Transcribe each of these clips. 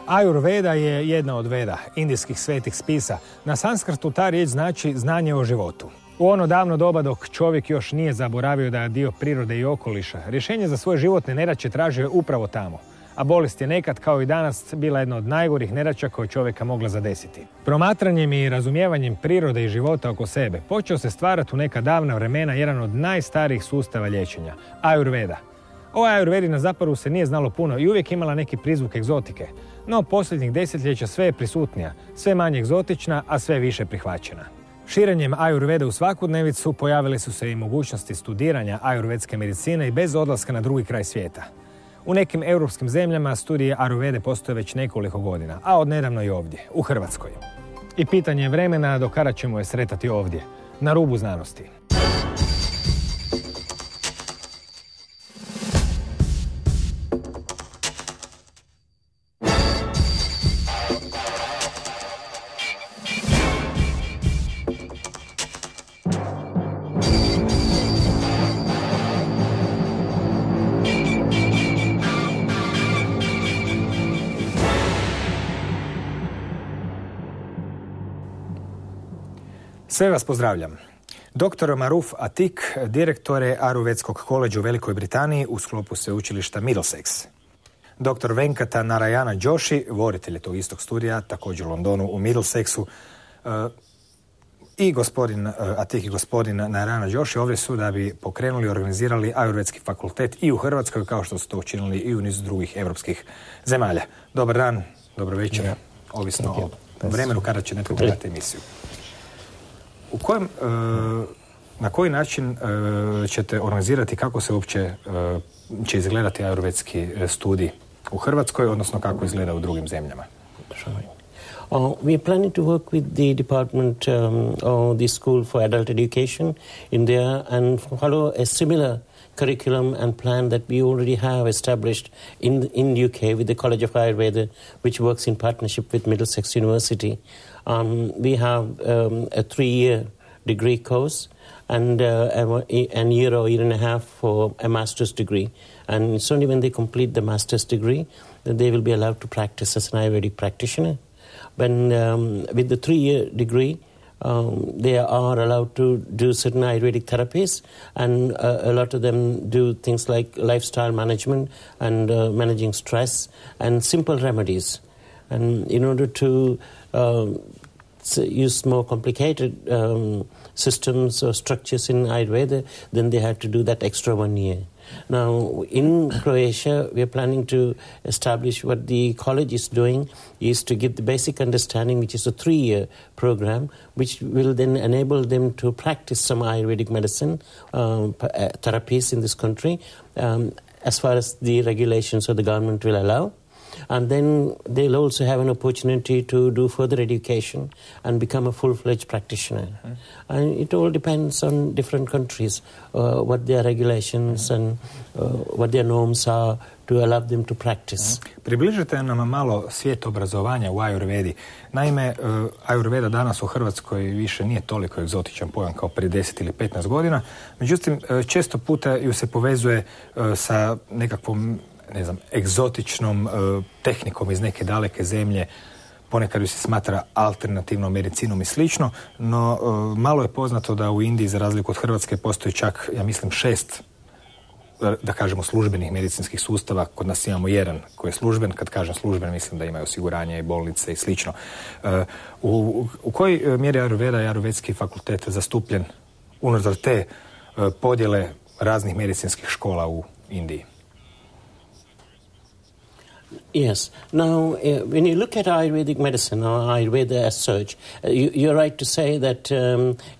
Ajurveda je jedna od veda, indijskih svetih spisa. Na sanskrtu ta riječ znači znanje o životu. U ono davno doba dok čovjek još nije zaboravio da je dio prirode i okoliša, rješenje za svoje životne nedaće tražio je upravo tamo. A bolest je nekad, kao i danas, bila jedna od najgorih nedaća koje čovjeka mogla zadesiti. Promatranjem i razumijevanjem prirode i života oko sebe počeo se stvarati u neka davna vremena jedan od najstarijih sustava liječenja, Ajurveda. Ova Ajurvedina zapravo se nije znalo puno i uvijek imala neki prizvuk egzotike. No posljednjih desetljeća sve je prisutnija, sve manje egzotična, a sve više prihvaćena. Širenjem Ajurvede u svakodnevicu pojavile su se i mogućnosti studiranja ajurvedske medicine i bez odlaska na drugi kraj svijeta. U nekim europskim zemljama studije Ajurvede postoje već nekoliko godina, a odnedavno i ovdje, u Hrvatskoj. I pitanje je vremena do kada ćemo je sretati ovdje, na rubu znanosti. Sve vas pozdravljam. Dr. Maruf Atik, direktor je Ajurvedskog koledža u Velikoj Britaniji u sklopu sveučilišta Middlesex. Dr. Venkata Narayana Joshi, voditelj tog istog studija, također u Londonu u Middlesexu. I gospodin Atik i gospodin Narayana Joshi ovdje su da bi pokrenuli i organizirali Ajurvedski fakultet i u Hrvatskoj, kao što su to učinili i u nizu drugih evropskih zemalja. Dobar dan, dobro večer, ovisno o vremenu kada će netko gledati emisiju. Na koji način ćete organizirati, kako se uopće će izgledati ajurvedski studij u Hrvatskoj, odnosno kako izgleda u drugim zemljama? We are planning to work with the department of the School for Adult Education in there and follow a similar curriculum and plan that we already have established in UK with the College of Ayurveda, which works in partnership with Middlesex University. We have a 3-year degree course and a year or year and a half for a master's degree. And it's only when they complete the master's degree that they will be allowed to practice as an Ayurvedic practitioner. When with the 3-year degree, they are allowed to do certain Ayurvedic therapies, and a lot of them do things like lifestyle management and managing stress and simple remedies. And in order to use more complicated systems or structures in Ayurveda, then they had to do that extra 1 year. Now, in Croatia, we are planning to establish what the college is doing is to give the basic understanding, which is a 3-year program, which will then enable them to practice some Ayurvedic medicine therapies in this country, as far as the regulations of the government will allow. And then they'll also have an opportunity to do further education and become a full-fledged practitioner. Mm-hmm. And it all depends on different countries, what their regulations and what their norms are to allow them to practice. Približite nam malo svijet obrazovanja u Ajurvedi. Naime, Ajurveda danas u Hrvatskoj više nije toliko egzotičan pojam kao prije 10 ili 15 godina. Međutim, često puta ju se povezuje sa nekakvom egzotičnom tehnikom iz neke daleke zemlje, ponekad ju se smatra alternativnom medicinom i slično, no malo je poznato da u Indiji, za razliku od Hrvatske, postoji čak, ja mislim, 6, da kažemo, službenih medicinskih sustava. Kod nas imamo 1 koji je služben. Kad kažem služben, mislim da imaju osiguranje i bolnice i slično. U kojoj mjeri Ajurveda i Ajurvedski fakultet zastupljen unutar te podjele raznih medicinskih škola u Indiji? Yes. Now, when you look at Ayurvedic medicine or Ayurveda as such, you're right to say that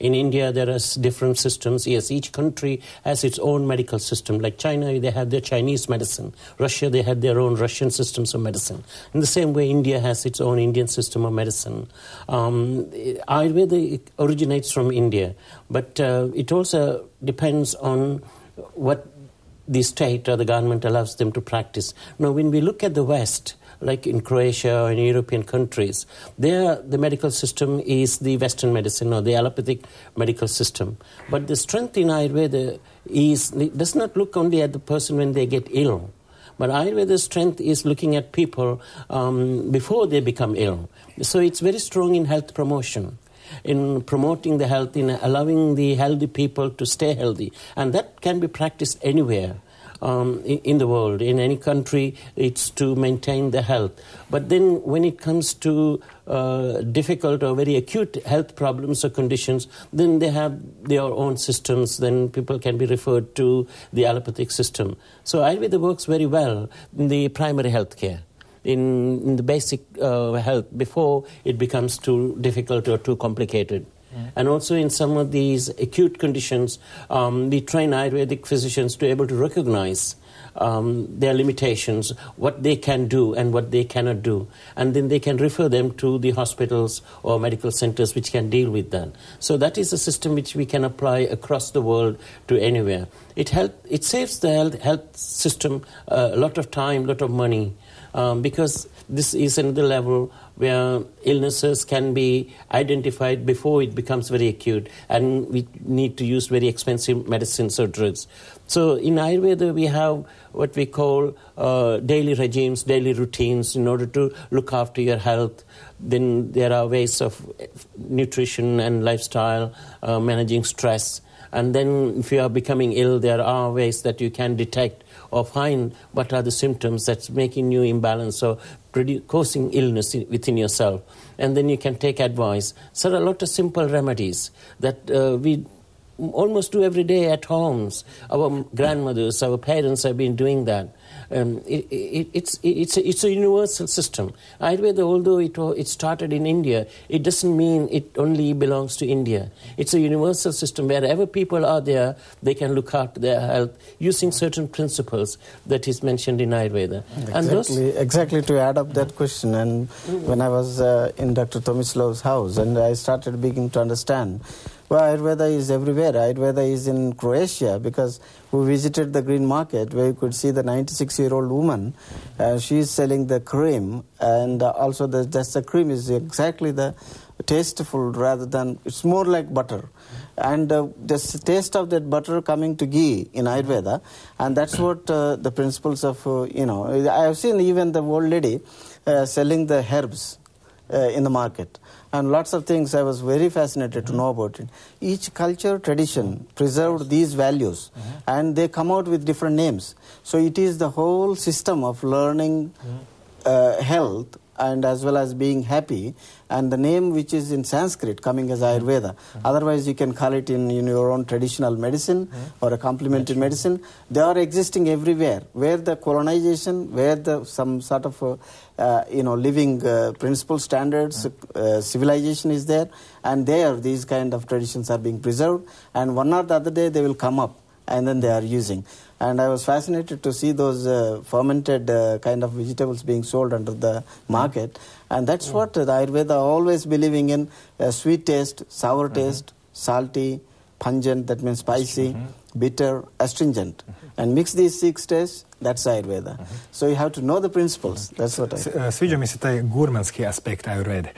in India there are different systems. Yes, each country has its own medical system. Like China, they have their Chinese medicine. Russia, they had their own Russian systems of medicine. In the same way, India has its own Indian system of medicine. Ayurveda originates from India, but it also depends on what the state or the government allows them to practice. Now, when we look at the West, like in Croatia or in European countries, there the medical system is the Western medicine or the allopathic medical system. But the strength in Ayurveda does not look only at the person when they get ill, But Ayurveda's strength is looking at people before they become ill. So it's very strong in health promotion, in promoting the health, in allowing the healthy people to stay healthy. And that can be practiced anywhere in the world, in any country. It's to maintain the health. But then when it comes to difficult or very acute health problems or conditions, then they have their own systems. Then people can be referred to the allopathic system. So Ayurveda works very well in the primary health care, in the basic health, before it becomes too difficult or too complicated. And also in some of these acute conditions, we train Ayurvedic physicians to be able to recognize their limitations, what they can do and what they cannot do. And then they can refer them to the hospitals or medical centers which can deal with that. So that is a system which we can apply across the world to anywhere. It saves the health system a lot of time, a lot of money, because this is another level where illnesses can be identified before it becomes very acute, and we need to use very expensive medicines or drugs. So in Ayurveda we have what we call daily regimes, daily routines in order to look after your health. Then there are ways of nutrition and lifestyle, managing stress. And then if you are becoming ill, there are ways that you can detect or find what are the symptoms that's making you imbalanced or causing illness within yourself. And then you can take advice. So there are a lot of simple remedies that we almost do every day at homes. Our grandmothers, our parents have been doing that. It's a universal system. Ayurveda, although it started in India, it doesn't mean it only belongs to India. It's a universal system. Wherever people are there, they can look after their health using certain principles that is mentioned in Ayurveda. Exactly to add up that question. And when I was in Dr. Tomislav's house and I started beginning to understand, well, Ayurveda is everywhere. Ayurveda is in Croatia, because we visited the green market where you could see the 96-year-old woman. She is selling the cream, and also the cream is exactly the tasteful rather than, it's more like butter. And the taste of that butter coming to ghee in Ayurveda, and that's what the principles of, I have seen even the old lady selling the herbs in the market. And lots of things I was very fascinated to know about it. Each culture, tradition preserved these values, and they come out with different names. So it is the whole system of learning health and as well as being happy, and the name which is in Sanskrit coming as Ayurveda. Otherwise you can call it in your own traditional medicine or a complementary medicine. They are existing everywhere, where the colonization, where the some sort of living principle standards, civilization is there, and there these kind of traditions are being preserved, and one or the other day they will come up and then they are using. And I was fascinated to see those fermented kind of vegetables being sold under the market. And that's what the Ayurveda always believing in, sweet taste, sour taste, salty, pungent, that means spicy, bitter, astringent. And mix these 6 tastes, that's Ayurveda. So you have to know the principles. That's what I... Sviđa mi se taj gurmanski aspekt Ajurvede.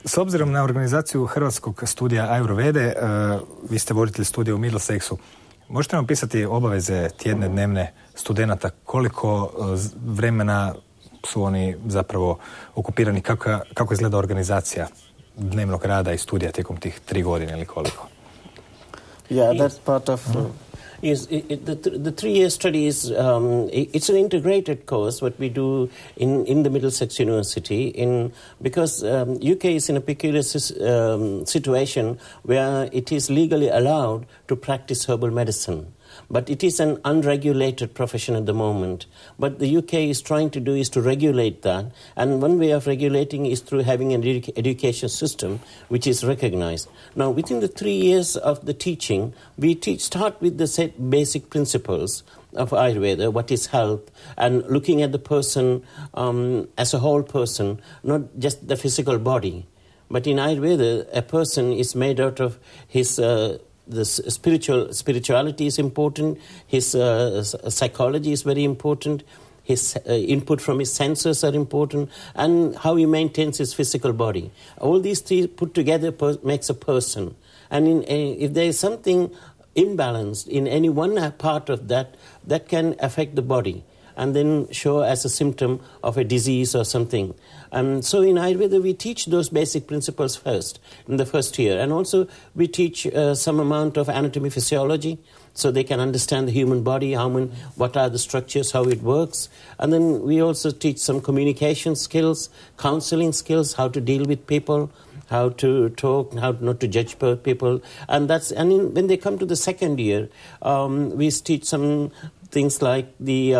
S obzirom na organizaciju Hrvatskog studija Ajurvede, vi ste voditelj studija u Middlesexu, možete nam pisati obaveze tjedne, dnevne studenata, koliko vremena su oni zapravo okupirani, kako izgleda organizacija dnevnog rada i studija tijekom tih 3 godine ili koliko? Yeah, that's part of... The 3-year study is, it's an integrated course, what we do in the Middlesex University, because UK is in a peculiar situation where it is legally allowed to practice herbal medicine. But it is an unregulated profession at the moment. But the UK is trying to do is to regulate that. And one way of regulating is through having an education system which is recognized. Now, within the 3 years of the teaching, we start with the set basic principles of Ayurveda, what is health, and looking at the person as a whole person, not just the physical body. But in Ayurveda, a person is made out of his... the spirituality is important, his psychology is very important, his input from his senses are important, and how he maintains his physical body. All these 3 put together makes a person. And if there is something imbalanced in any one part of that can affect the body and then show as a symptom of a disease or something. So in Ayurveda, we teach those basic principles first, in the first year. And also we teach some amount of anatomy physiology, so they can understand the human body, what are the structures, how it works. And then we also teach some communication skills, counseling skills, how to deal with people, how to talk, how not to judge people. And when they come to the second year, we teach some things like the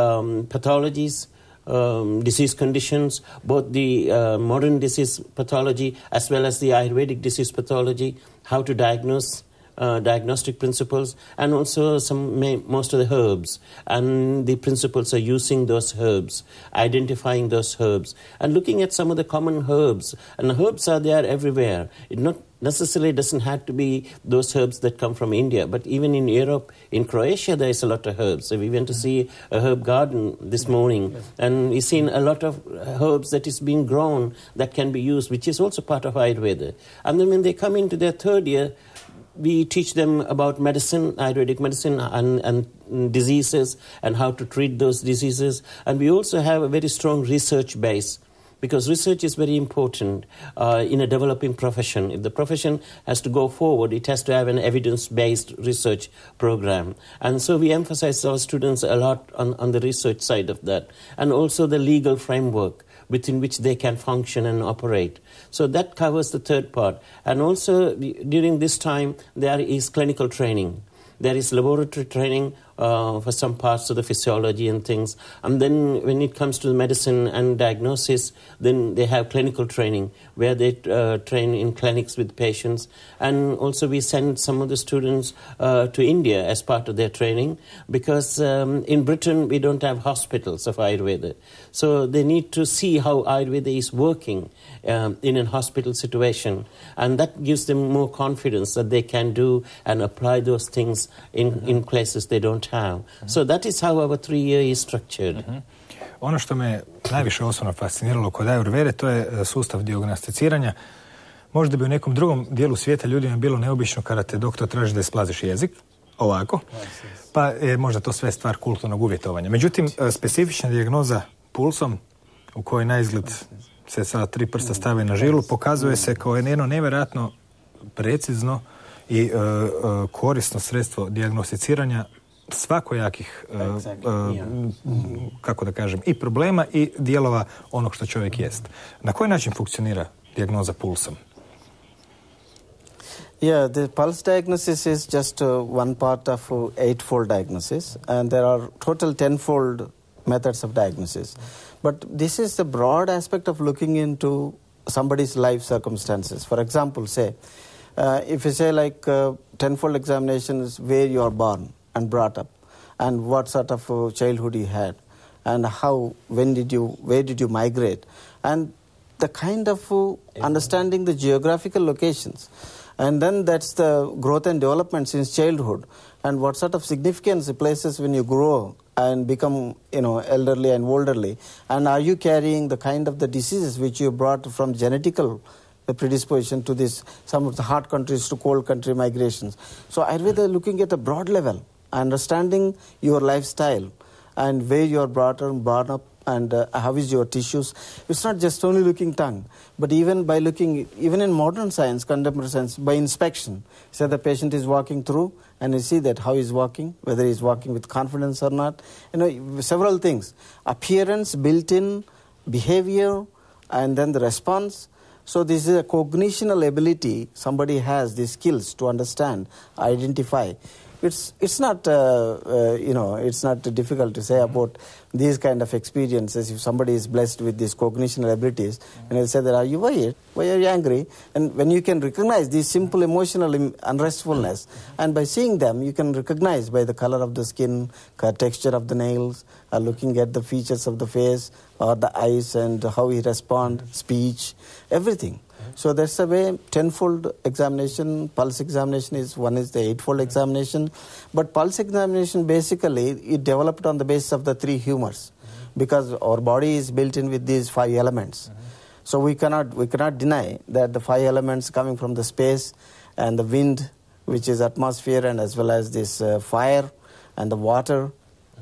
pathologies, disease conditions, both the modern disease pathology as well as the Ayurvedic disease pathology, how to diagnose, diagnostic principles, and also most of the herbs and the principles of using those herbs, identifying those herbs, and looking at some of the common herbs. And the herbs are there everywhere. It not necessarily doesn't have to be those herbs that come from India, but even in Europe, in Croatia, there is a lot of herbs. So we went to see a herb garden this morning, and we've seen a lot of herbs that is being grown that can be used, which is also part of Ayurveda. And then when they come into their third year, we teach them about medicine, Ayurvedic medicine, and diseases, and how to treat those diseases. And we also have a very strong research base, because research is very important in a developing profession. If the profession has to go forward, it has to have an evidence-based research program. And so we emphasize our students a lot on the research side of that, and also the legal framework within which they can function and operate. So that covers the third part. And also during this time, there is clinical training. There is laboratory training for some parts of the physiology and things. And then when it comes to the medicine and diagnosis, then they have clinical training where they train in clinics with patients. And also we send some of the students to India as part of their training, because in Britain we don't have hospitals of Ayurveda. So they need to see how Ayurveda is working in a hospital situation. And that gives them more confidence that they can do and apply those things in places they don't have. So that is how our 3 year is structured. Ono što me najviše osobno fasciniralo kod Ajurvede, to je sustav dijagnosticiranja. Možda bi u nekom drugom dijelu svijeta ljudima bilo neobično kada te doktor traži da isplaziš jezik, ovako, pa je možda to sve stvar kulturnog uvjetovanja. Međutim, specifična dijagnoza pulsom, u kojoj na izgled se sada 3 prsta stave na žilu, pokazuje se kao jedno nevjerojatno precizno i korisno sredstvo dijagnosticiranja svakojakih, kako da kažem, i problema i dijelova onog što čovjek jest. Na koji način funkcionira dijagnoza pulsom? Yeah, the pulse diagnosis is just one part of 8-fold diagnosis, and there are total 10-fold methods of diagnosis. But this is the broad aspect of looking into somebody's life circumstances. For example, say, if you say like 10-fold examination is where you are born and brought up, and what sort of childhood you had, and where did you migrate, and the kind of understanding the geographical locations. And then that's the growth and development since childhood, and what sort of significance it places when you grow and become, elderly and elderly. And are you carrying the kind of the diseases which you brought from genetical predisposition to this, some of the hot countries to cold country migrations. So Ayurveda looking at a broad level, understanding your lifestyle and where you are born up, and how is your tissues. It's not just only looking tongue, but even by looking, even in modern science, contemporary science, by inspection. So the patient is walking through, and you see that how he's walking, whether he's walking with confidence or not. Several things. Appearance, built-in, behavior, and then the response. So this is a cognitional ability somebody has, these skills to understand, identify. It's not it's not difficult to say about these kind of experiences. If somebody is blessed with these cognitional abilities, and he'll say that, are you worried? Why are you angry? And when you can recognize these simple emotional unrestfulness, and by seeing them, you can recognize by the color of the skin, texture of the nails, looking at the features of the face, or the eyes, and how he responds, speech, everything. So that's the way. 10-fold examination, pulse examination is the 8-fold examination. But pulse examination basically it developed on the basis of the 3 humors, because our body is built in with these 5 elements. So we cannot deny that the 5 elements coming from the space and the wind, which is atmosphere and as well as this fire and the water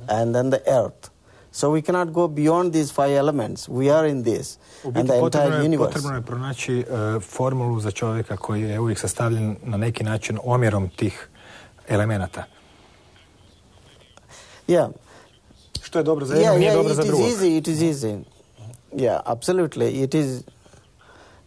and then the earth. So we cannot go beyond these 5 elements. We are in this and the entire universe. Potrebno je pronaći formulu za čovjeka koji je uvijek sastavljen na neki način omjerom tih elemenata. Yeah. Što je dobro za jednog, nije dobro za drugog. It is easy. Yeah, absolutely. It is.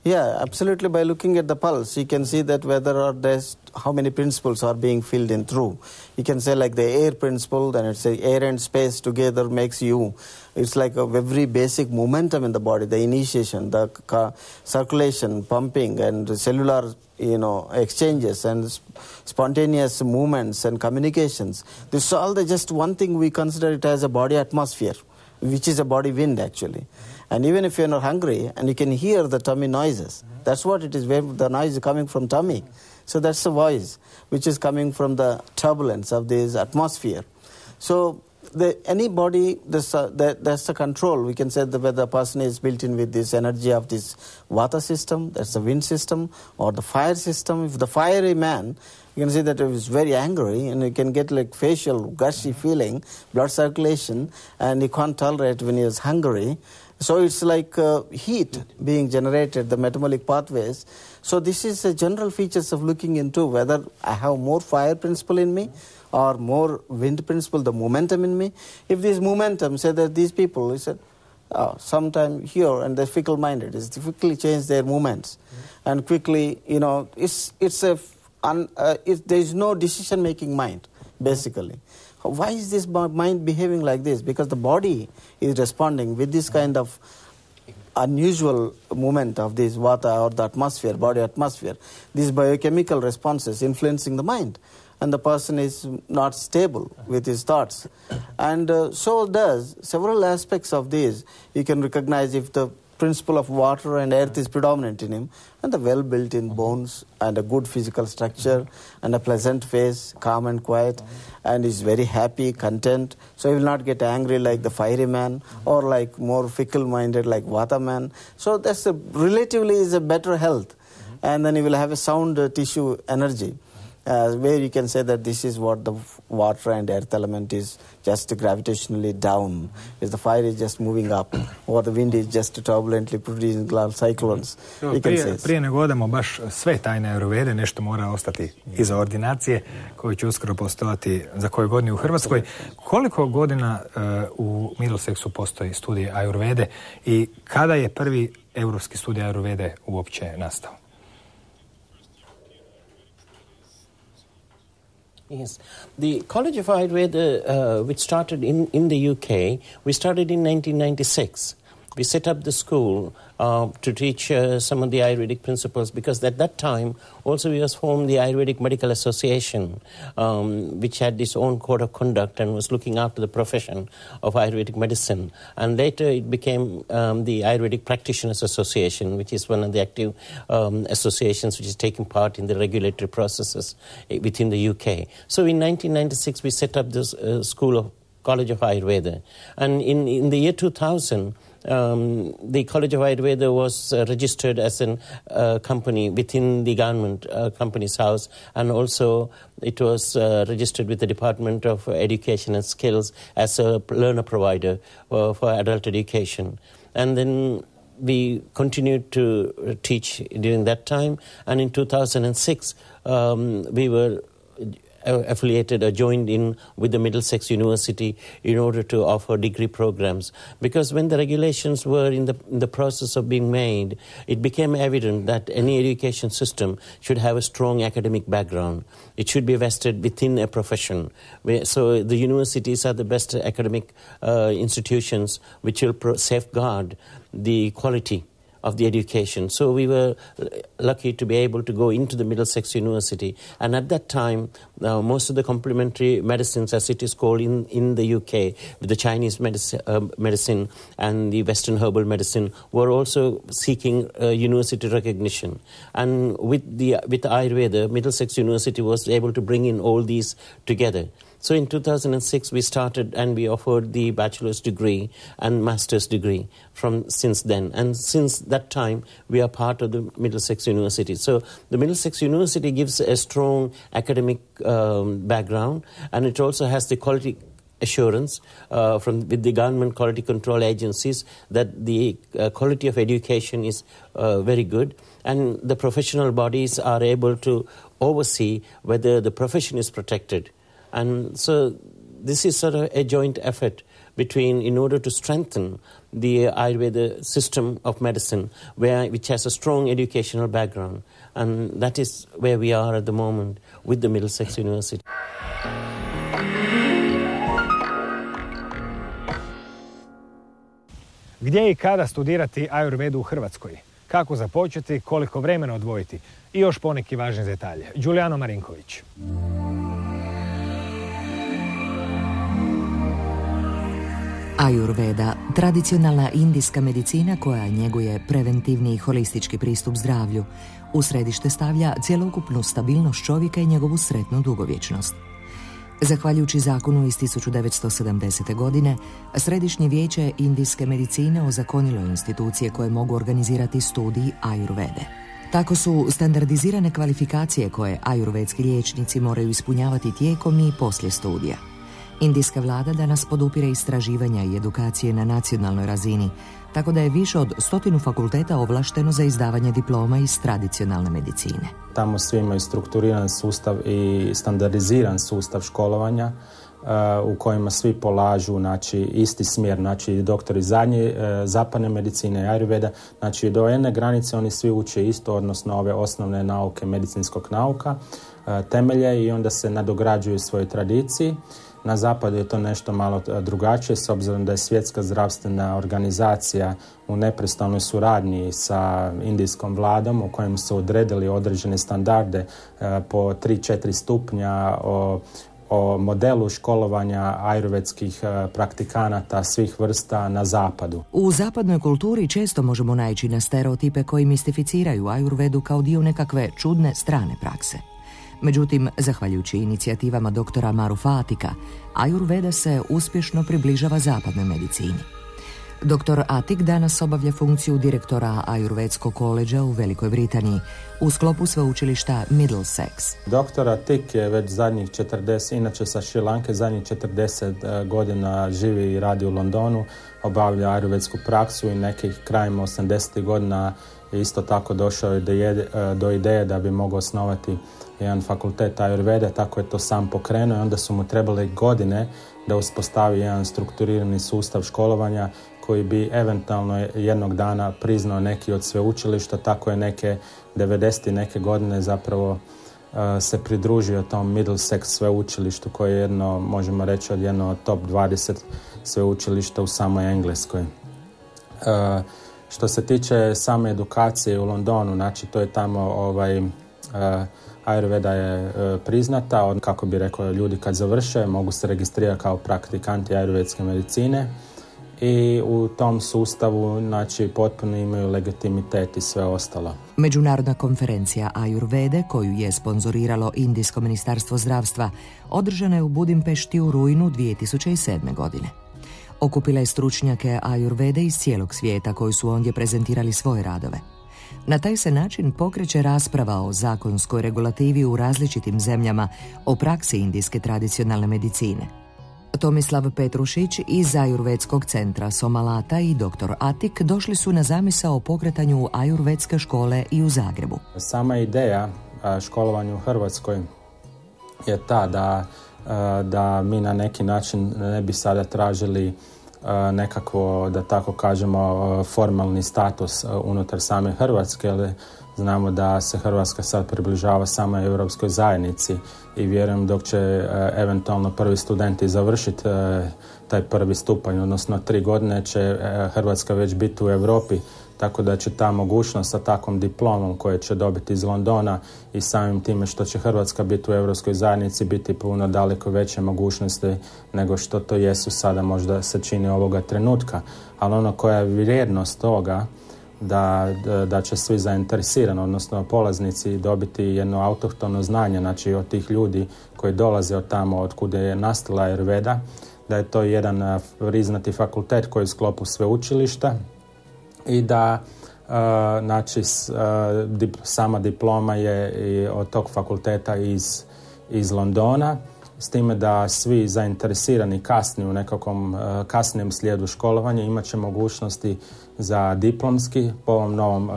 Yeah, absolutely. By looking at the pulse, you can see that whether or there's how many principles are being filled in through. You can say like the air principle, then it's air and space together makes you. It's like a very basic momentum in the body, the initiation, the circulation, pumping, and the cellular, exchanges and spontaneous movements and communications. This is all just one thing we consider it as a body atmosphere, which is a body wind actually. And even if you're not hungry, and you can hear the tummy noises, that's what it is, where the noise is coming from tummy. So that's the voice, which is coming from the turbulence of this atmosphere. So any body, that's the control. We can say that whether the person is built in with this energy of this vata system, that's the wind system, or the fire system. If the fiery man, you can see that he is very angry and you can get like facial gushy feeling, blood circulation, and you can't tolerate when he is hungry. So it's like heat being generated, the metabolic pathways. So this is the general features of looking into whether I have more fire principle in me or more wind principle, the momentum in me. If this momentum, say that these people, sometime here and they're fickle-minded, is quickly change their movements and quickly, there is no decision-making mind, basically. Why is this mind behaving like this? Because the body is responding with this kind of unusual movement of this vata or the atmosphere, body atmosphere. These biochemical responses influencing the mind. And the person is not stable with his thoughts. And so does several aspects of these. You can recognize if the principle of water and earth is predominant in him, and the well-built-in bones and a good physical structure and a pleasant face, calm and quiet, and is very happy, content. So he will not get angry like the fiery man or like more fickle-minded like vata man. So that's relatively is a better health. And then he will have a sound tissue energy. Where you can say that this is what the water and earth element is just gravitationally down, is the fire is just moving up, or the wind is just turbulently producing cyclones. Prije nego odamo baš sve tajne Ajurvede, nešto mora ostati iza ordinacije, koji će uskoro postojati za koju godinu u Hrvatskoj. Koliko godina u Middlesexu postoji studij Ajurvede i kada je prvi europski studij Ajurvede uopće nastao? Yes. The College of Ayurveda, which started in the UK, we started in 1996. We set up the school to teach some of the Ayurvedic principles, because at that time also we was formed the Ayurvedic Medical Association, which had its own code of conduct and was looking after the profession of Ayurvedic medicine. And later it became the Ayurvedic Practitioners Association, which is one of the active associations which is taking part in the regulatory processes within the UK. So in 1996 we set up this school of College of Ayurveda. And in the year 2000, the College of Ayurveda was registered as a company within the government company's house, and also it was registered with the Department of Education and Skills as a learner provider for adult education. And then we continued to teach during that time, and in 2006 we were affiliated or joined in with the Middlesex University in order to offer degree programs. Because when the regulations were in the process of being made, it became evident that any education system should have a strong academic background. It should be vested within a profession. So the universities are the best academic institutions which will safeguard the quality of the education. So we were lucky to be able to go into the Middlesex University. And at that time, most of the complementary medicines, as it is called in the UK, with the Chinese medicine and the Western herbal medicine, were also seeking university recognition. And with Ayurveda, Middlesex University was able to bring in all these together. So in 2006 we started and we offered the bachelor's degree and master's degree since then. And since that time we are part of the Middlesex University. So the Middlesex University gives a strong academic background, and it also has the quality assurance with the government quality control agencies that the quality of education is very good, and the professional bodies are able to oversee whether the profession is protected. And so this is sort of a joint effort in order to strengthen the Ayurveda system of medicine, which has a strong educational background. And that is where we are at the moment with the Middlesex University. Gdje i kada studirati Ajurvedu u Hrvatskoj? Kako započeti, koliko vremena odvojiti? I još poneki važni detalje. Đulijano Marinković. Ajurveda, tradicionalna indijska medicina koja njeguje preventivni i holistički pristup zdravlju, u središte stavlja cjelokupnu stabilnost čovjeka i njegovu sretnu dugovječnost. Zahvaljujući zakonu iz 1970. godine, Središnje vijeće indijske medicine ozakonilo institucije koje mogu organizirati studij Ajurvede. Tako su standardizirane kvalifikacije koje ajurvedski liječnici moraju ispunjavati tijekom i poslije studija. Indijska vlada danas podupire istraživanja i edukacije na nacionalnoj razini, tako da je više od 100 fakulteta ovlašteno za izdavanje diploma iz tradicionalne medicine. Tamo svi imaju strukturiran sustav i standardiziran sustav školovanja u kojima svi polažu isti smjer, doktori zapadne medicine i Ajurveda, do jedne granice oni svi uče isto, odnosno ove osnovne nauke medicinskog nauka, temelje, i onda se nadograđuju svoje tradiciji. Na zapadu je to nešto malo drugačije, s obzirom da je Svjetska zdravstvena organizacija u neprestanoj suradnji sa indijskom vladom, u kojem su odredili određene standarde po 3-4 stupnja o modelu školovanja ajurvedskih praktikanata svih vrsta na zapadu. U zapadnoj kulturi često možemo naići na stereotipe koji mistificiraju Ajurvedu kao dio nekakve čudne strane prakse. Međutim, zahvaljujući inicijativama doktora Marufa Atika, Ajurveda se uspješno približava zapadnoj medicini. Dr. Atik danas obavlja funkciju direktora Ajurvedskog koledža u Velikoj Britaniji u sklopu sveučilišta Middlesex. Dr. Atik je već zadnjih 40, inače sa Šrilanke, zadnjih 40 godina živi i radi u Londonu, obavlja ajurvedsku praksu i nekih krajem 80. godina je isto tako došao do ideje da bi mogao osnovati jedan fakultet Ajurvede, tako je to sam pokrenuo i onda su mu trebale godine da uspostavi jedan strukturirani sustav školovanja koji bi eventualno jednog dana priznao neki od sveučilišta, tako je neke 90. neke godine zapravo se pridružio tom Middlesex sveučilištu koje je jedno, možemo reći, jedno od top 20 sveučilišta u samoj Engleskoj. Što se tiče same edukacije u Londonu, to je tamo Ajurveda je priznata, kako bi rekao, ljudi kad završe mogu se registrirati kao praktikanti ajurvedske medicine i u tom sustavu potpuno imaju legitimitet i sve ostalo. Međunarodna konferencija Ajurvede, koju je sponzoriralo Indijsko ministarstvo zdravstva, održana je u Budimpešti u rujnu 2007. godine. Okupila je stručnjake Ajurvede iz cijelog svijeta koji su ondje prezentirali svoje radove. Na taj se način pokreće rasprava o zakonskoj regulativi u različitim zemljama o praksi indijske tradicionalne medicine. Tomislav Petrušić iz Ajurvedskog centra Somalata i dr. Atik došli su na zamisao o pokretanju ajurvedske škole i u Zagrebu. Sama ideja školovanja u Hrvatskoj je ta da mi na neki način ne bi sada tražili nekakvo, da tako kažemo, formalni status unutar same Hrvatske, ali znamo da se Hrvatska sad približava samoj Europskoj zajednici i vjerujem dok će eventualno prvi studenti završiti taj prvi stupanj, odnosno 3 godine će Hrvatska već biti u Europi, tako da će ta mogućnost sa takvom diplomom koje će dobiti iz Londona i samim time što će Hrvatska biti u Europskoj zajednici biti puno daleko veće mogućnosti nego što to jesu sada možda se čini ovoga trenutka. Ali ono koja je vrijednost toga da će svi zainteresirani, odnosno polaznici, dobiti jedno autohtono znanje, znači od tih ljudi koji dolaze od tamo od kuda je nastala Ajurveda, da je to jedan priznati fakultet koji je u sklopu sveučilišta i da znači sama diploma je od tog fakulteta iz Londona, s time da svi zainteresirani kasnije u nekakvom kasnijem slijedu školovanja imat će mogućnosti za diplomski po ovom novom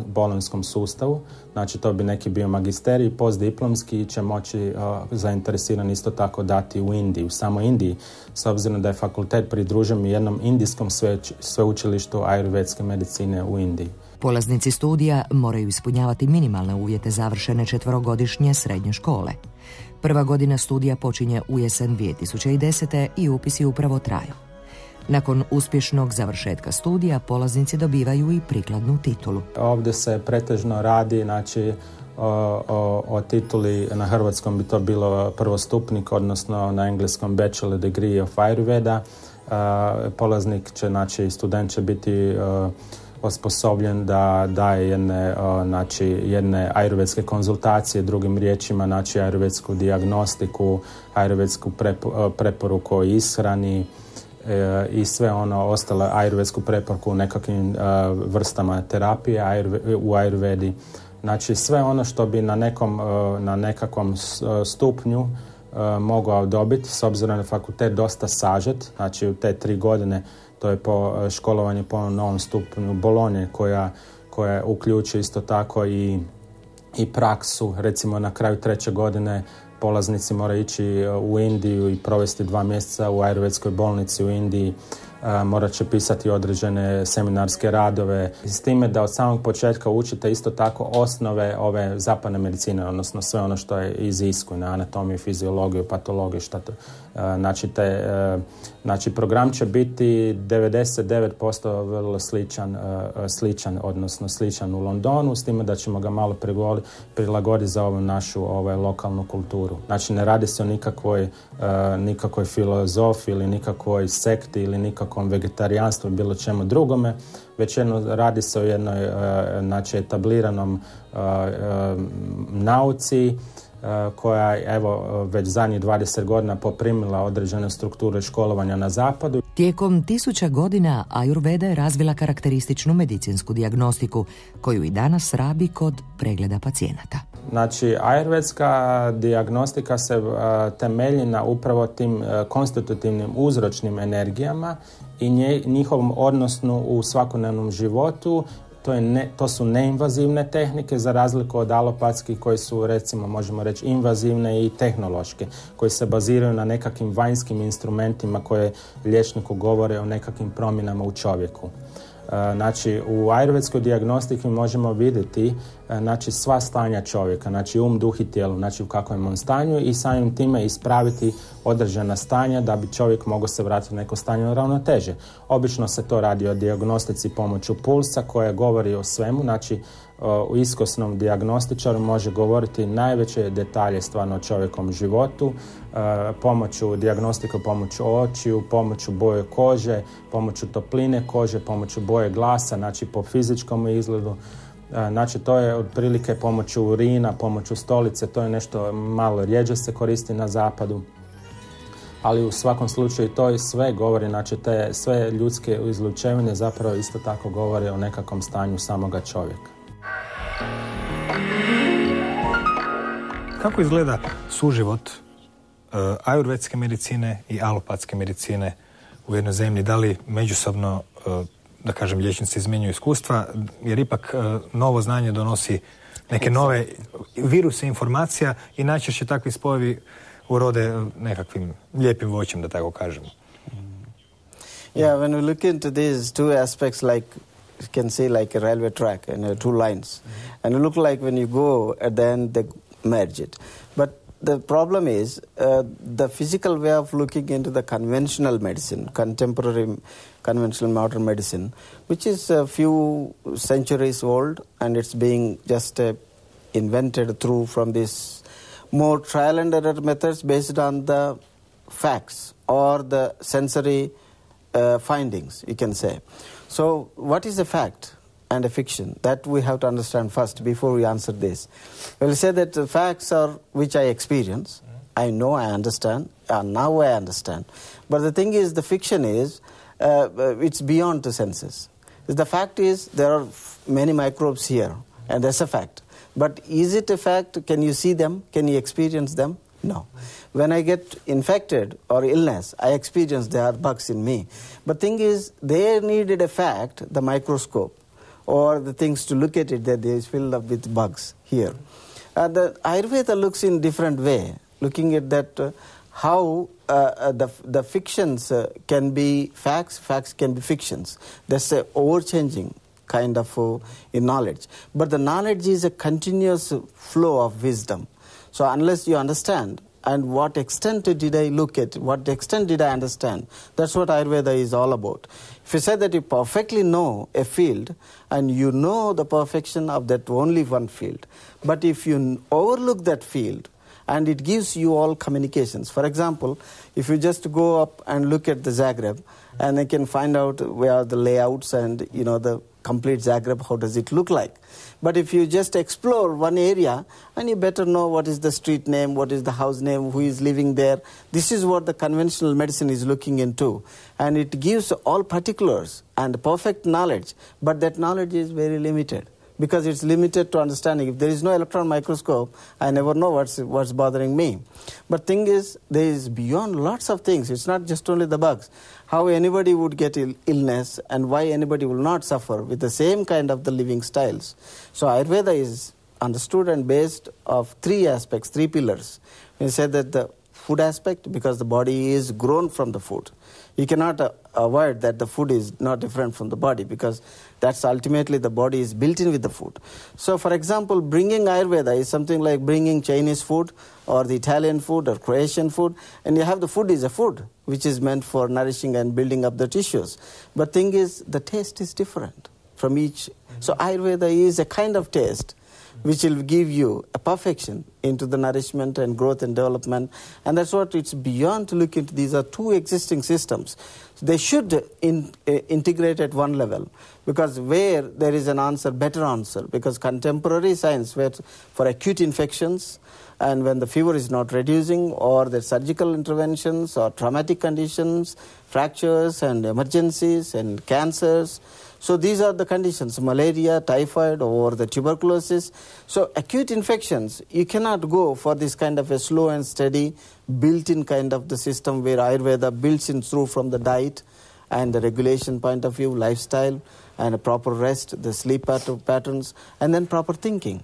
bolonjskom sustavu. Znači to bi neki bio magisterij, postdiplomski će moći zainteresirani isto tako dati u Indiji, u samoj Indiji, s obzirom da je fakultet pridružen jednom indijskom sveučilištu ajurvedske medicine u Indiji. Polaznici studija moraju ispunjavati minimalne uvjete završene 4-godišnje srednje škole. Prva godina studija počinje u jesen 2010. i upisi upravo traju. Nakon uspješnog završetka studija polaznici dobivaju i prikladnu titulu. Ovdje se pretežno radi, znači, o tituli, na hrvatskom bi to bilo prvostupnik, odnosno na engleskom Bachelor Degree of Ajurveda. Polaznik će, znači student će biti osposobljen da daje jedne ajurvedske konzultacije, drugim riječima, znači ajurvedsku dijagnostiku, ajurvedsku preporuku o ishrani i sve ono ostalo, ajurvedsku preporuku u nekakvim vrstama terapije u ajurvedi. Znači sve ono što bi na nekakvom stupnju mogao dobiti, s obzirom na fakultet dosta sažet, znači u te 3 godine to je po školovanju po novom stupnju Bolonje koja uključuje isto tako i praksu. Recimo na kraju 3. godine polaznici moraju ići u Indiju i provesti 2 mjeseca u ajurvedskoj bolnici u Indiji. Morat će pisati određene seminarske radove. S time da od samog početka učite isto tako osnove ove zapadne medicine, odnosno sve ono što je iziskuje na anatomiju, fiziologiju, patologiju, znači program će biti 99% vrlo sličan u Londonu, s time da ćemo ga malo prilagoditi za ovu našu lokalnu kulturu. Znači ne radi se o nikakvoj filozofiji ili nikakvoj sekti ili nikakvom vegetarijanstvu ili bilo čemu drugome, već radi se o jednoj etabliranom nauci koja evo već zadnjih 20 godina poprimila određene strukture školovanja na zapadu. Tijekom 1000 godina Ajurveda je razvila karakterističnu medicinsku dijagnostiku koju i danas rabi kod pregleda pacijenata. Znači, ajurvedska dijagnostika se temelji na upravo tim konstitutivnim uzročnim energijama i njihovom odnosu u svakodnevnom životu. To su neinvazivne tehnike za razliku od alopatskih koji su, recimo, možemo reći invazivne i tehnološke, koji se baziraju na nekakvim vanjskim instrumentima koje liječniku govore o nekakvim promjenama u čovjeku. Znači, u ajurvedskoj dijagnostiki možemo vidjeti sva stanja čovjeka, znači duh i tijelo, znači u kakvom je on stanju i samim time ispraviti određena stanja da bi čovjek mogao se vratiti u neko stanje ravnoteže. Obično se to radi o dijagnostici pomoću pulsa koja govori o svemu, znači u iskusnom dijagnostičaru može govoriti najveće detalje stvarno o čovjekom životu, pomoću očiju, pomoću boje kože, pomoću topline kože, pomoću boje glasa, znači po fizičkom izgledu. Znači to je otprilike pomoću urina, pomoću stolice, to je nešto malo rjeđe se koristi na zapadu. Ali u svakom slučaju to i sve govori, znači te sve ljudske izlučevine zapravo isto tako govore o nekakvom stanju samoga čovjeka. Kako izgleda suživot ajurvedske medicine i alopatske medicine u jednoj zemlji? Da li međusobno, da kažem, liječnici izmjenjuju iskustva, jer ipak novo znanje donosi neke nove viruse informacija i najčešće takvi spojevi urode nekakvim lijepim voćem, da tako kažemo. Yeah, when we look into these two aspects, like you can see like a railway track and two lines, and it look like when you go at the end they merge it. But the problem is the physical way of looking into the conventional medicine, contemporary conventional modern medicine, which is a few centuries old, and it's being just invented through from this more trial and error methods based on the facts or the sensory findings, you can say. So what is the fact? and a fiction. That we have to understand first before we answer this. We'll say that the facts are which I experience, I know, I understand, and now I understand. But the thing is, the fiction is, it's beyond the senses. The fact is, there are many microbes here, and that's a fact. But is it a fact? Can you see them? Can you experience them? No. When I get infected or illness, I experience there are bugs in me. But thing is, they needed a fact, the microscope, or the things to look at it, that they is filled up with bugs here. The Ayurveda looks in different way, looking at that how the fictions can be facts, facts can be fictions. That's a overchanging kind of in knowledge. But the knowledge is a continuous flow of wisdom. So unless you understand, and what extent did I look at, what extent did I understand, that's what Ayurveda is all about. If you say that you perfectly know a field, and you know the perfection of that only one field, but if you overlook that field, and it gives you all communications. For example, if you just go up and look at the Zagreb, and you can find out where are the layouts and the complete Zagreb, how does it look like. But if you just explore one area, and you better know what is the street name, what is the house name, who is living there. This is what the conventional medicine is looking into. And it gives all particulars and perfect knowledge, but that knowledge is very limited, because it's limited to understanding. If there is no electron microscope, I never know what's bothering me. But thing is, there is beyond lots of things. It's not just only the bugs. How anybody would get illness, and why anybody will not suffer with the same kind of the living styles. So Ayurveda is understood and based of three aspects, three pillars. We say that the food aspect, because the body is grown from the food. You cannot avoid that the food is not different from the body, because that's ultimately the body is built in with the food. So for example, bringing Ayurveda is something like bringing Chinese food or the Italian food or Croatian food, and you have the food is a food which is meant for nourishing and building up the tissues. But thing is, the taste is different from each. So Ayurveda is a kind of taste which will give you a perfection into the nourishment and growth and development. And that's what it's beyond to look into. These are two existing systems. They should integrate at one level, because where there is an answer, better answer, because contemporary science, where for acute infections, and when the fever is not reducing, or the surgical interventions, or traumatic conditions, fractures and emergencies and cancers. So these are the conditions, malaria, typhoid, or the tuberculosis. So acute infections, you cannot go for this kind of a slow and steady, built-in kind of the system where Ayurveda builds in through from the diet and the regulation point of view, lifestyle, and a proper rest, the sleep patterns, and then proper thinking.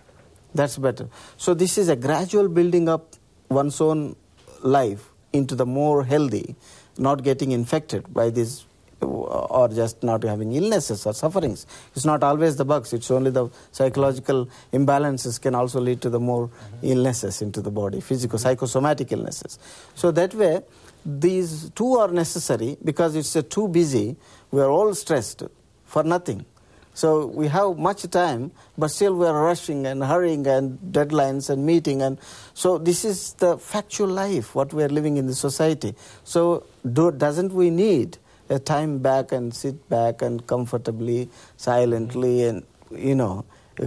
That's better. So this is a gradual building up one's own life into the more healthy, not getting infected by this, or just not having illnesses or sufferings. It's not always the bugs, it's only the psychological imbalances can also lead to the more illnesses into the body, physical, psychosomatic illnesses. So that way, these two are necessary, because it's too busy, we are all stressed for nothing. So we have much time, but still we are rushing and hurrying and deadlines and meeting. And so this is the factual life, what we are living in the society. So doesn't we need a time back and sit back and comfortably, silently, and,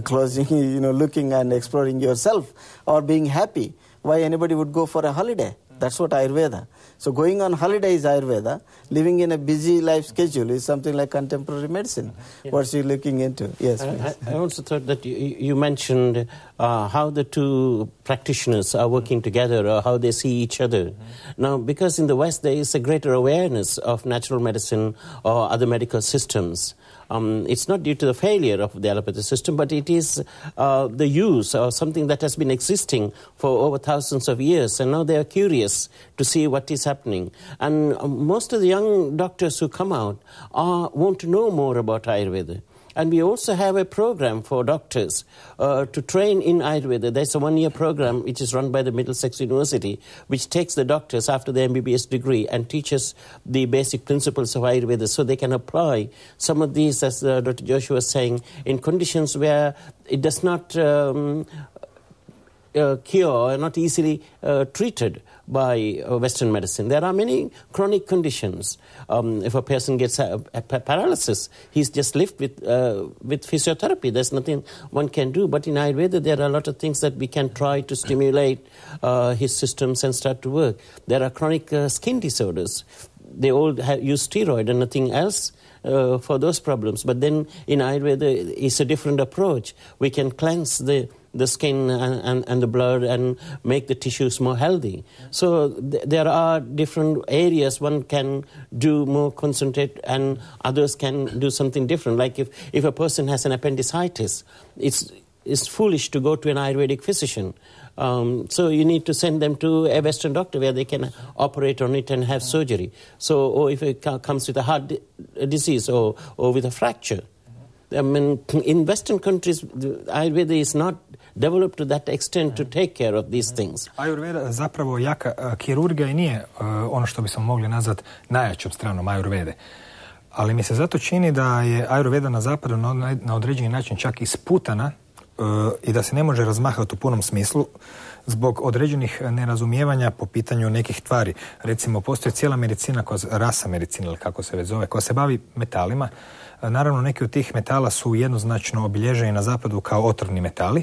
closing, looking and exploring yourself, or being happy? Why anybody would go for a holiday? That's what Ayurveda. So going on holiday is Ayurveda. Living in a busy life schedule is something like contemporary medicine. Yeah. What's you looking into? Yes, I also thought that you mentioned how the two practitioners are working together, or how they see each other. Now, because in the West there is a greater awareness of natural medicine or other medical systems. It's not due to the failure of the allopathy system, but it is the use or something that has been existing for over thousands of years, and now they are curious to see what is happening. And most of the young doctors who come out want to know more about Ayurveda. And we also have a program for doctors to train in Ayurveda. There's a one-year program which is run by the Middlesex University, which takes the doctors after their MBBS degree and teaches the basic principles of Ayurveda, so they can apply some of these, as Dr. Joshua was saying, in conditions where it does not cure or not easily treated, by Western medicine. There are many chronic conditions. If a person gets a paralysis, he's just left with physiotherapy. There's nothing one can do. But in Ayurveda, there are a lot of things that we can try to stimulate his systems and start to work. There are chronic skin disorders. They all use steroid and nothing else for those problems. But then in Ayurveda, it's a different approach. We can cleanse the skin and the blood and make the tissues more healthy. So there are different areas one can do more concentrate and others can do something different. Like if a person has an appendicitis, it's foolish to go to an Ayurvedic physician. So you need to send them to a Western doctor where they can operate on it and have surgery. So, or if it comes with a heart disease or with a fracture. I mean, in Western countries, Ayurveda is not developed to that extent to take care of these things. Ajurveda zapravo jaka kirurgija i nije ono što bismo mogli nazvati najjačom stranom Ajurvede. Ali mi se zato čini da je Ajurveda na zapadu na određeni način čak isputana i da se ne može razmahati u punom smislu zbog određenih nerazumijevanja po pitanju nekih tvari. Recimo, postoji cijela medicina, rasa medicine ili kako se već zove, koja se bavi metalima. Naravno, neki od tih metala su jednoznačno obilježeni na zapadu kao otrovni metali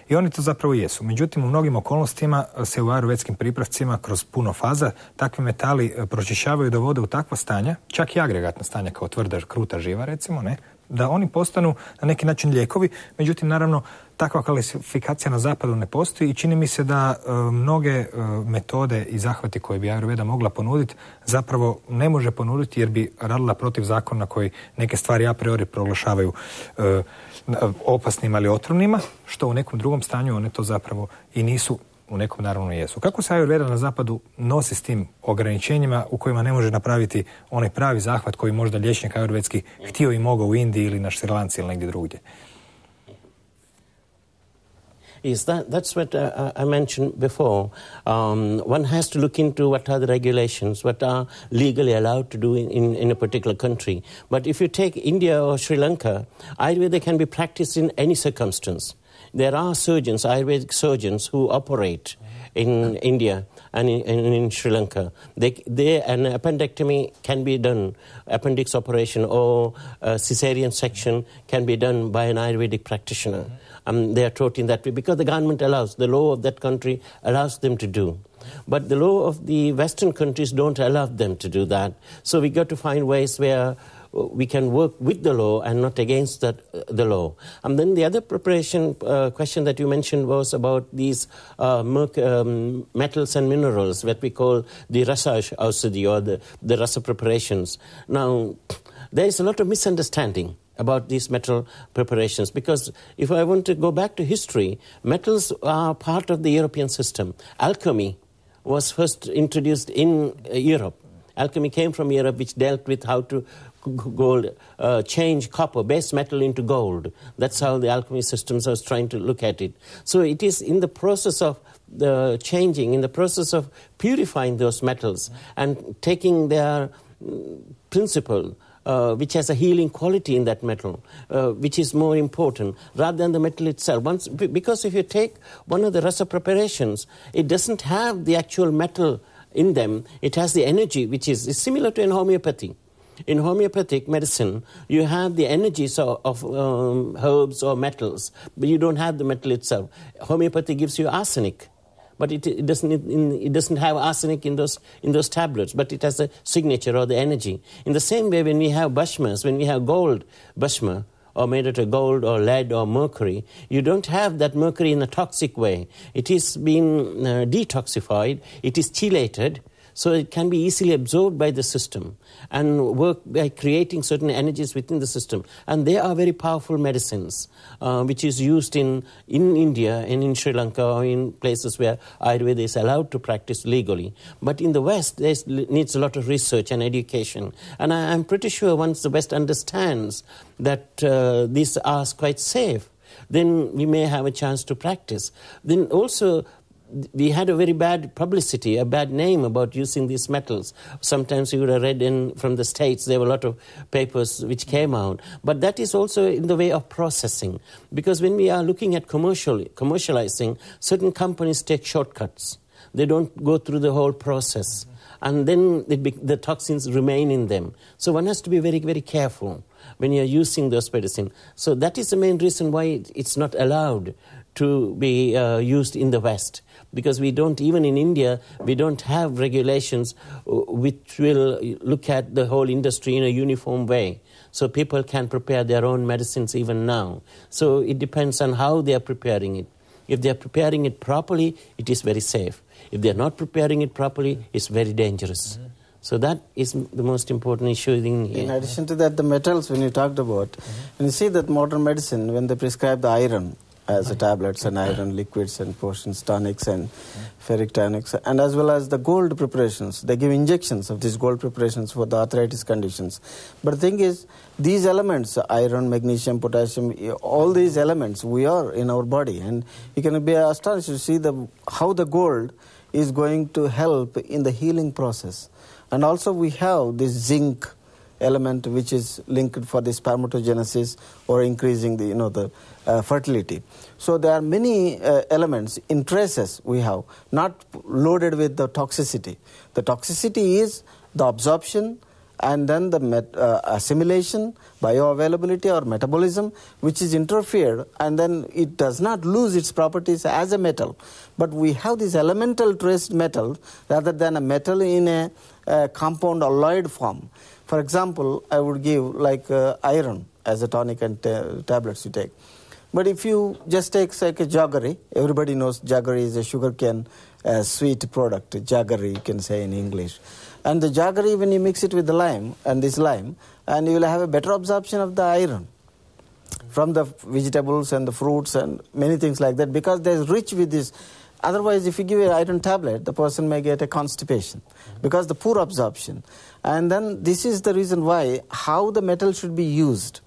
i oni to zapravo jesu. Međutim, u mnogim okolnostima se u ajurvedskim pripravcima kroz puno faza takvi metali pročišćavaju do vode u takva stanja, čak i agregatna stanja kao tvrda, kruta živa recimo, ne, da oni postanu na neki način lijekovi. Međutim, naravno, takva kvalifikacija na zapadu ne postoji i čini mi se da mnoge metode i zahvati koje bi Ajurveda mogla ponuditi zapravo ne može ponuditi jer bi radila protiv zakona koji neke stvari a priori proglašavaju opasnima ili otrovnima, što u nekom drugom stanju one to zapravo i nisu, u nekom naravno jesu. Kako se Ajurveda na zapadu nosi s tim ograničenjima u kojima ne može napraviti onaj pravi zahvat koji možda liječnik ajurvedski htio i mogao u Indiji ili na Šrilanci ili negdje drugdje? Yes, that's what I mentioned before. One has to look into what are the regulations, what are legally allowed to do in a particular country. But if you take India or Sri Lanka, Ayurveda can be practiced in any circumstance. There are surgeons, Ayurvedic surgeons, who operate in India and in Sri Lanka. An appendectomy can be done, appendix operation or cesarean section can be done by an Ayurvedic practitioner. They are taught in that way because the government allows, the law of that country allows them to do. But the law of the Western countries don't allow them to do that. So we got to find ways where we can work with the law and not against the law. And then the other preparation question that you mentioned was about these metals and minerals, what we call the rasa ausadi or the rasa preparations. Now, there is a lot of misunderstanding about these metal preparations because if I want to go back to history, metals are part of the European system. Alchemy was first introduced in Europe. Alchemy came from Europe, which dealt with how to change copper, base metal into gold. That's how the alchemy systems was trying to look at it. So it is in the process of the changing, in the process of purifying those metals and taking their principle, which has a healing quality in that metal, which is more important, rather than the metal itself. Because if you take one of the rasa preparations, it doesn't have the actual metal in them. It has the energy, which is similar to in homeopathy. In homeopathic medicine, you have the energies of herbs or metals, but you don't have the metal itself. Homeopathy gives you arsenic, but it doesn't have arsenic in those tablets, but it has the signature or the energy. In the same way, when we have bhashmas, when we have gold bhashma, or made out of gold or lead or mercury, you don't have that mercury in a toxic way. It is being detoxified, it is chelated, so it can be easily absorbed by the system and work by creating certain energies within the system. And they are very powerful medicines, which is used in India and in Sri Lanka or in places where Ayurveda is allowed to practice legally. But in the West, there needs a lot of research and education. And I'm pretty sure once the West understands that these are quite safe, then we may have a chance to practice. Then also, we had a very bad publicity, a bad name about using these metals. Sometimes you would have read from the States, there were a lot of papers which came out. But that is also in the way of processing. Because when we are looking at commercializing, certain companies take shortcuts. they don't go through the whole process. And then the toxins remain in them. So one has to be very, very careful when you're using those medicine. So that is the main reason why it's not allowed to be used in the West. Because we don't, even in India, we don't have regulations which will look at the whole industry in a uniform way. So people can prepare their own medicines even now. So it depends on how they are preparing it. If they are preparing it properly, it is very safe. If they are not preparing it properly, it's very dangerous. So that is the most important issue in here. In addition to that, the metals, when you talked about, and you see that modern medicine, when they prescribe the iron as a tablets and iron liquids and potions, tonics and ferric tonics, and as well as the gold preparations, they give injections of these gold preparations for the arthritis conditions. But the thing is, these elements, iron, magnesium, potassium, all these elements, we are in our body, and you can be astonished to see how the gold is going to help in the healing process. And also we have this zinc element which is linked for the spermatogenesis or increasing the fertility. So there are many elements in traces we have, not loaded with the toxicity. The toxicity is the absorption and then the assimilation, bioavailability or metabolism, which is interfered, and then it does not lose its properties as a metal. But we have these elemental traced metals rather than a metal in a compound alloyed form. For example, I would give like iron as a tonic and tablets you take. But if you just take like a jaggery, everybody knows jaggery is a sugarcane sweet product, jaggery you can say in English. And the jaggery, when you mix it with the lime, and this lime, and you will have a better absorption of the iron from the vegetables and the fruits and many things like that, because they're rich with this. Otherwise, if you give an iron tablet, the person may get a constipation because the poor absorption. And then this is the reason why, how the metal should be used.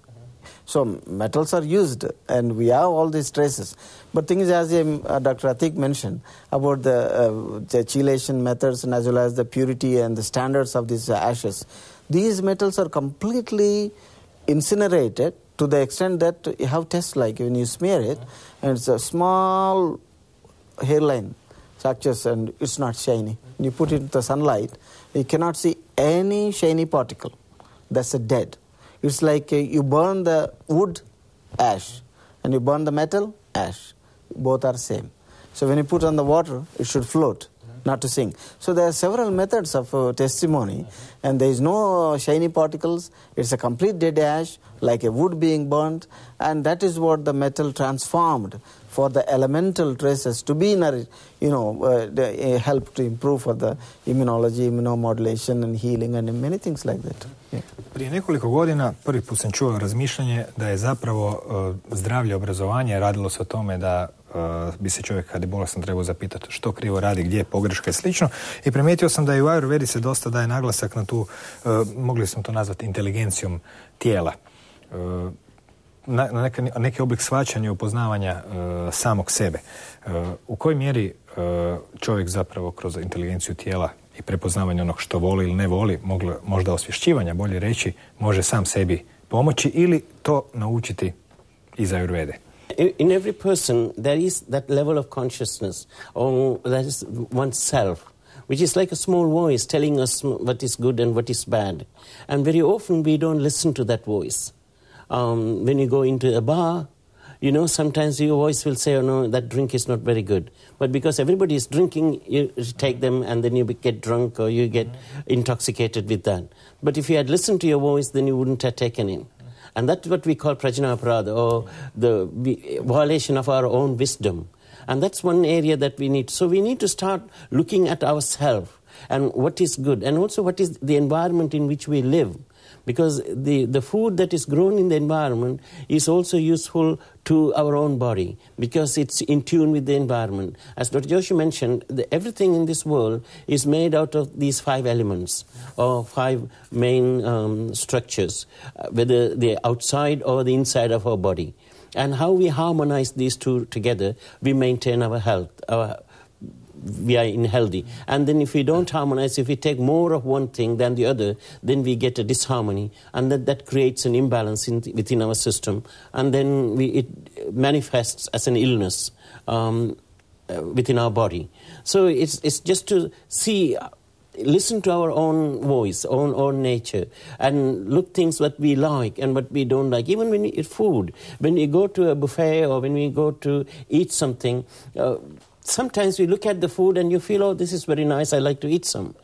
So metals are used, and we have all these traces. But thing is, as Dr. Atik mentioned about the chelation methods and as well as the purity and the standards of these ashes, these metals are completely incinerated to the extent that you have tests like when you smear it, and it's a small hairline structures and it's not shiny. When you put it in the sunlight, you cannot see any shiny particle. That's a dead. It's like you burn the wood, ash, and you burn the metal, ash. Both are same. So when you put on the water, it should float, not to sink. So there are several methods of testimony, and there is no shiny particles. It's a complete dead ash, like a wood being burnt, and that is what the metal transformed for the elemental traces to be, help to improve for the immunology, immunomodulation and healing and many things like that. Yeah. Prije nekoliko godina prvi put sam čuo razmišljanje da je zapravo zdravlje obrazovanje, radilo se o tome da bi se čovjek kad je bolestan trebao zapitati što krivo radi, gdje je pogreška i slično. I primijetio sam da i u Ajurvedi se dosta daje naglasak na tu, mogli smo to nazvati inteligencijom tijela. Na neki oblik shvaćanja i upoznavanja samog sebe. U kojoj mjeri čovjek zapravo kroz inteligenciju tijela i prepoznavanje onog što voli ili ne voli, možda osvješćivanja, bolje reći, može sam sebi pomoći ili to naučiti iz Ajurvede? In every person there is that level of consciousness, or that is oneself, which is like a small voice telling us what is good and what is bad. And very often we don't listen to that voice. When you go into a bar, sometimes your voice will say, oh no, that drink is not very good. But because everybody is drinking, you take them and then you get drunk or you get intoxicated with that. But if you had listened to your voice, then you wouldn't have taken in. And that's what we call prajnaparada, or the violation of our own wisdom. And that's one area that we need. So we need to start looking at ourselves and what is good, and also what is the environment in which we live. Because the food that is grown in the environment is also useful to our own body, because it's in tune with the environment. As Dr. Joshi mentioned, everything in this world is made out of these 5 elements, or 5 main structures, whether they're outside or the inside of our body. And how we harmonize these two together, we maintain our health, we are healthy. And then if we don't harmonize, if we take more of one thing than the other, then we get a disharmony, and that creates an imbalance within our system, and then it manifests as an illness. within our body. So it's just to see, listen to our own voice, own nature, and look things what we like and what we don't like. Even when we eat food, when we go to a buffet or when we go to eat something, sometimes we look at the food and you feel, oh, this is very nice, I like to eat some.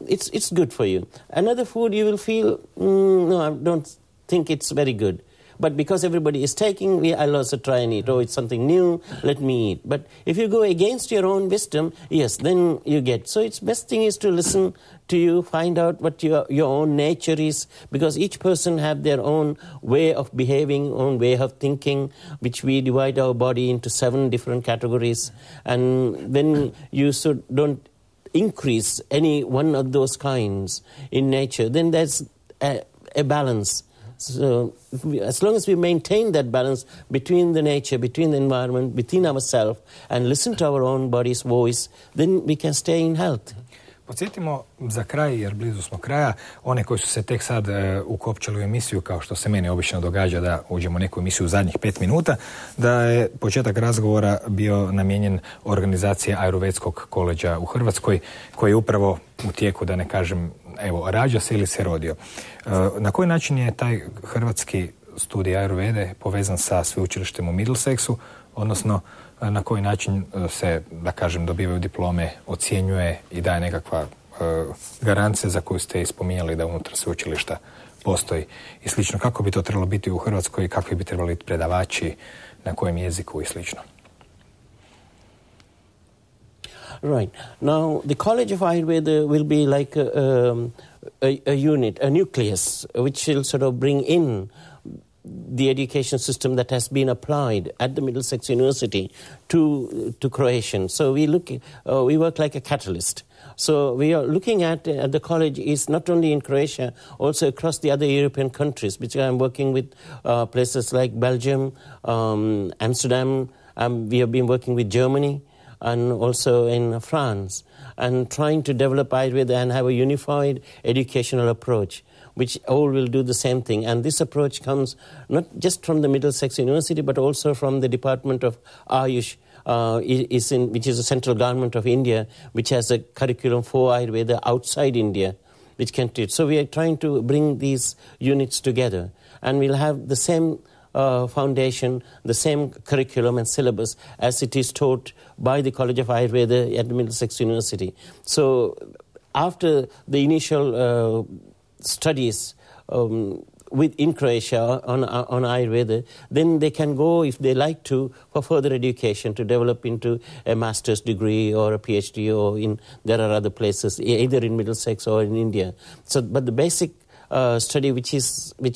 It's good for you. Another food you will feel, no, I don't think it's very good. But because everybody is taking, I'll also try and eat. Oh, it's something new, let me eat. But if you go against your own wisdom, yes, then you get. So it's best thing is to listen to you, find out what your own nature is, because each person have their own way of behaving, own way of thinking, which we divide our body into 7 different categories. And then you don't increase any one of those kinds in nature, then there's a balance. So as long as we maintain that balance between the nature, between the environment, between ourselves, and listen to our own body's voice, then we can stay in health. Podsjetimo za kraj, jer blizu smo kraja, one koji su se tek sad ukopčali u emisiju, kao što se meni obično događa da uđemo u neku emisiju u zadnjih 5 minuta, da je početak razgovora bio namijenjen organizaciji Ajurvedskog koleđa u Hrvatskoj, koji je upravo u tijeku, da ne kažem, evo, rađa se ili se rodio. Na koji način je taj hrvatski studij Ajurvede povezan sa sveučilištem u Middlesexu, odnosno na koji način se, da kažem, dobivaju diplome, ocjenjuje i daje nekakva garancija za koju ste ispominjali da unutar sveučilišta postoji i slično. Kako bi to trebalo biti u Hrvatskoj, kakvi bi trebali biti predavači, na kojem jeziku i slično? Right. Now, the College of Ayurveda will be like a unit, a nucleus, which will sort of bring in the education system that has been applied at the Middlesex University to Croatian. So we work like a catalyst. So we are looking at the college is not only in Croatia, also across the other European countries, which I'm working with places like Belgium, Amsterdam. We have been working with Germany and also in France, and trying to develop Ayurveda and have a unified educational approach, which all will do the same thing. And this approach comes not just from the Middlesex University, but also from the Department of Ayush, which is a central government of India, which has a curriculum for Ayurveda outside India, which can teach. So we are trying to bring these units together, and we'll have the same foundation, the same curriculum and syllabus as it is taught by the College of Ayurveda at the Middlesex University. So after the initial studies in Croatia on Ayurveda, then they can go, if they like to, for further education to develop into a master's degree or a PhD, or there are other places, either in Middlesex or in India. So, but the basic study which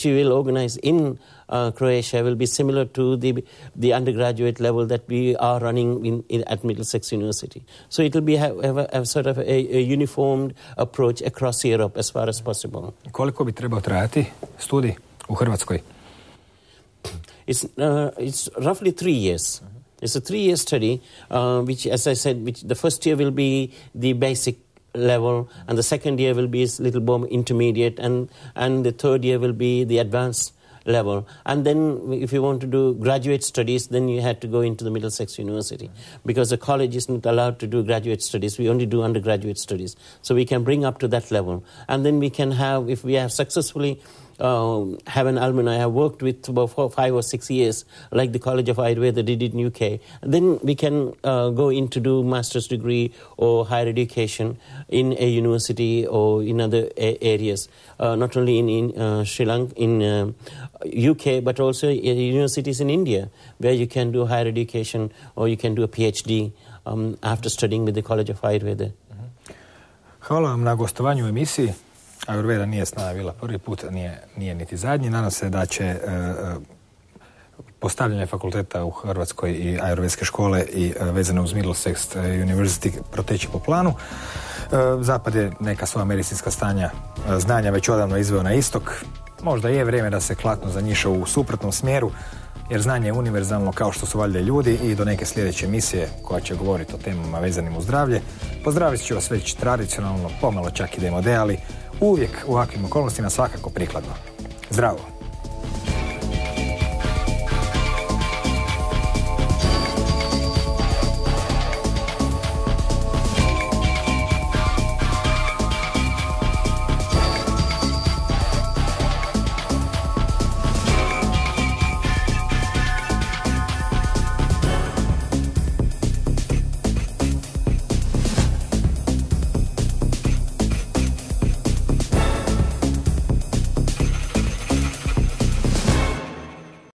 we will organize in Croatia will be similar to the undergraduate level that we are running at Middlesex University. So it will be have a sort of a uniformed approach across Europe as far as possible. Koliko bi trebao trajati studij u Hrvatskoj? It's roughly 3 years. It's a 3-year study, which, as I said, the first year will be the basic level, and the second year will be a little more intermediate, and the third year will be the advanced level. And then if you want to do graduate studies, then you had to go into the Middlesex University, because the college is not allowed to do graduate studies. We only do undergraduate studies. So we can bring up to that level. And then we can have, if we have successfully have an alumni I have worked with about 5 or 6 years, like the College of Ayurveda did in UK, then we can go in to do master's degree or higher education in a university or in other areas, not only in Sri Lanka, in UK, but also universities in India, where you can do higher education or you can do a PhD after studying with the College of Ayurveda. Hvala vam na gostovanju u emisiji. Ajurveda nije s nama bila prvi put, nije niti zadnji. Nadam se da će postavljanje fakulteta u Hrvatskoj i ajurvedske škole i vezane uz Middlesex University proteći po planu. Zapad je neka svoja medicinska znanja već odavno izveo na istok. Možda je vrijeme da se klatno zanjiša u suprotnom smjeru, jer znanje je univerzalno kao što su valjda ljudi, i do neke sljedeće emisije koja će govoriti o temama vezanim uz zdravlje. Pozdravit ću vas već tradicionalno, pomalo čak i demode, ali uvijek u ovakvim okolnostima svakako prikladno. Zdravo!